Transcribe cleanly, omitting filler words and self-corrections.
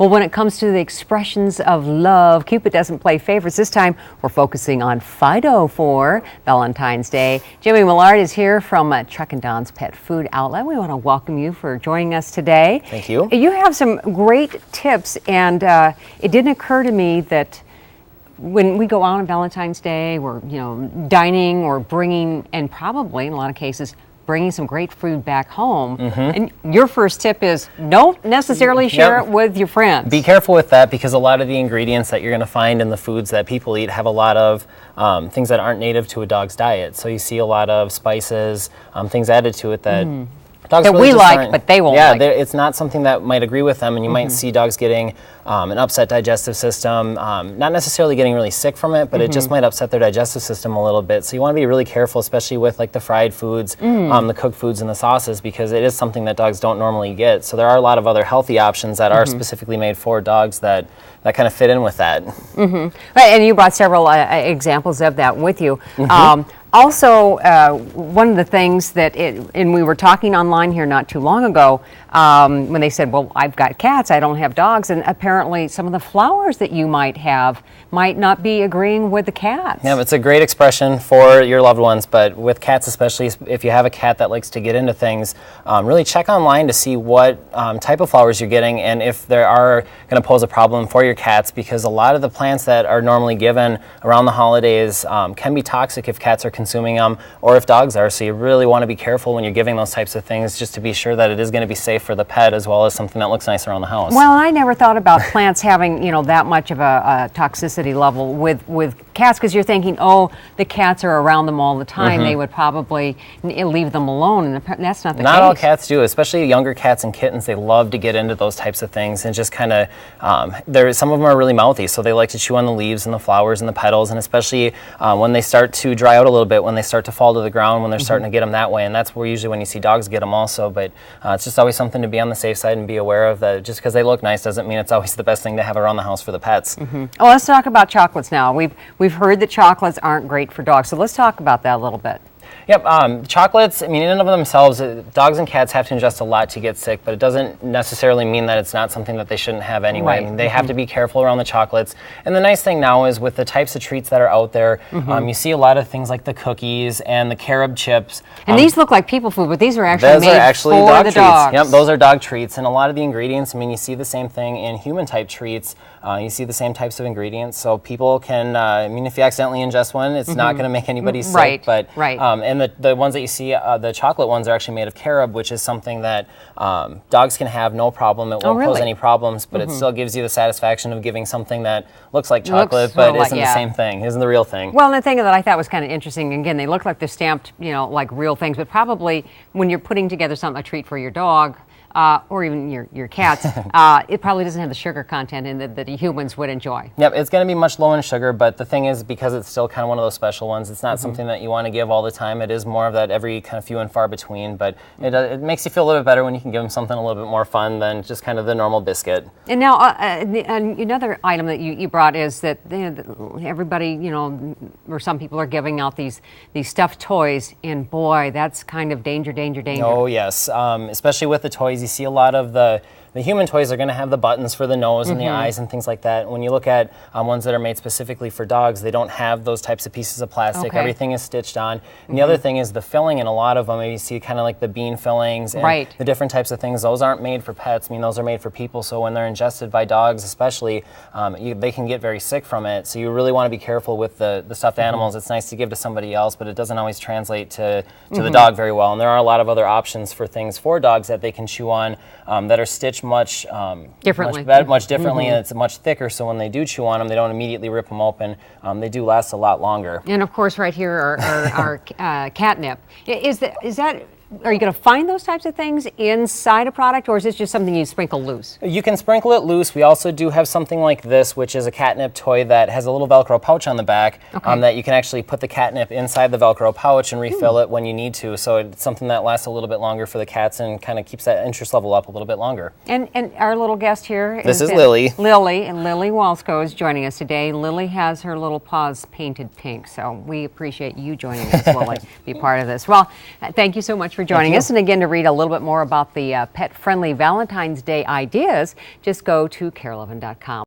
Well, when it comes to the expressions of love, Cupid doesn't play favorites. This time, we're focusing on Fido for Valentine's Day. Jimmy Millard is here from Chuck and Don's Pet Food Outlet. We want to welcome you for joining us today. Thank you. You have some great tips, and it didn't occur to me that when we go out on Valentine's Day, we're dining or bringing, and probably in a lot of cases, bringing some great food back home. And your first tip is don't necessarily share it with your friends. Be careful with that, because a lot of the ingredients that you're going to find in the foods that people eat have a lot of things that aren't native to a dog's diet. So you see a lot of spices, things added to it that dogs that really we like, but they won't like. Yeah, it's not something that might agree with them, and you might see dogs getting an upset digestive system, not necessarily getting really sick from it, but it just might upset their digestive system a little bit. So you want to be really careful, especially with like the fried foods, the cooked foods, and the sauces, because it is something that dogs don't normally get. So there are a lot of other healthy options that are specifically made for dogs that kind of fit in with that. Right, and you brought several examples of that with you. Also, one of the things that, and we were talking online here not too long ago, when they said, well, I've got cats, I don't have dogs, and apparently some of the flowers that you might have might not be agreeing with the cats. Yeah, it's a great expression for your loved ones, but with cats especially, if you have a cat that likes to get into things, really check online to see what type of flowers you're getting and if they are going to pose a problem for your cats, because a lot of the plants that are normally given around the holidays can be toxic if cats are consuming them, or if dogs are. So you really want to be careful when you're giving those types of things, just to be sure that it is going to be safe for the pet as well as something that looks nice around the house. Well, I never thought about plants having that much of a toxicity level with cats, because you're thinking, oh, the cats are around them all the time, they would probably leave them alone, and that's not the case. Not all cats do, especially younger cats and kittens. They love to get into those types of things and just kind of some of them are really mouthy, so they like to chew on the leaves and the flowers and the petals, and especially when they start to dry out a little bit, when they start to fall to the ground, when they're starting to get them that way, and that's where usually when you see dogs get them also. But it's just always something to be on the safe side and be aware of, that just because they look nice doesn't mean it's always the best thing to have around the house for the pets. Oh, let's talk about chocolates now. We've heard that chocolates aren't great for dogs, so let's talk about that a little bit. Yep, chocolates, I mean, in and of themselves, dogs and cats have to ingest a lot to get sick, but it doesn't necessarily mean that it's not something that they shouldn't have anyway. Right. I mean, they have to be careful around the chocolates. And the nice thing now is with the types of treats that are out there, you see a lot of things like the cookies and the carob chips. And these look like people food, but these are actually made for dog the treats. dogs. Yep, those are dog treats. And a lot of the ingredients, I mean, you see the same thing in human type treats. You see the same types of ingredients, so people can, I mean, if you accidentally ingest one, it's not going to make anybody sick. Right, but, right. And the ones that you see, the chocolate ones are actually made of carob, which is something that dogs can have no problem. It won't cause any problems, but it still gives you the satisfaction of giving something that looks like chocolate, but isn't the same thing, isn't the real thing. Well, the thing that I thought was kind of interesting, again, they look like they're stamped, like real things, but probably when you're putting together a treat for your dog, or even your cats, it probably doesn't have the sugar content in it that humans would enjoy. Yep, it's going to be much low in sugar, but the thing is, because it's still kind of one of those special ones, it's not something that you want to give all the time. It is more of that every kind of few and far between, but it makes you feel a little bit better when you can give them something a little bit more fun than just kind of the normal biscuit. And now, another item that you brought is that everybody, or some people are giving out these stuffed toys, and boy, that's kind of danger. Oh, yes, especially with the toys. You see a lot of the human toys are going to have the buttons for the nose and the eyes and things like that. When you look at ones that are made specifically for dogs, they don't have those types of pieces of plastic. Okay. Everything is stitched on. And the other thing is the filling in a lot of them. You see kind of like the bean fillings and the different types of things. Those aren't made for pets. I mean, those are made for people. So when they're ingested by dogs especially, they can get very sick from it. So you really want to be careful with the stuffed animals. It's nice to give to somebody else, but it doesn't always translate to the dog very well. And there are a lot of other options for things for dogs that they can chew on that are stitched much differently, and it's much thicker, so when they do chew on them, they don't immediately rip them open. They do last a lot longer. And of course, right here are catnip. Is that Are you going to find those types of things inside a product, or is this just something you sprinkle loose? You can sprinkle it loose. We also do have something like this, which is a catnip toy that has a little Velcro pouch on the back, that you can actually put the catnip inside the Velcro pouch and refill it when you need to. So it's something that lasts a little bit longer for the cats and kind of keeps that interest level up a little bit longer. And our little guest here is Lily. Lily Walsko is joining us today. Lily has her little paws painted pink, so we appreciate you joining us, Lily, be part of this. Well, thank you so much for for joining us. And again, to read a little bit more about the pet-friendly Valentine's Day ideas, just go to carelevin.com.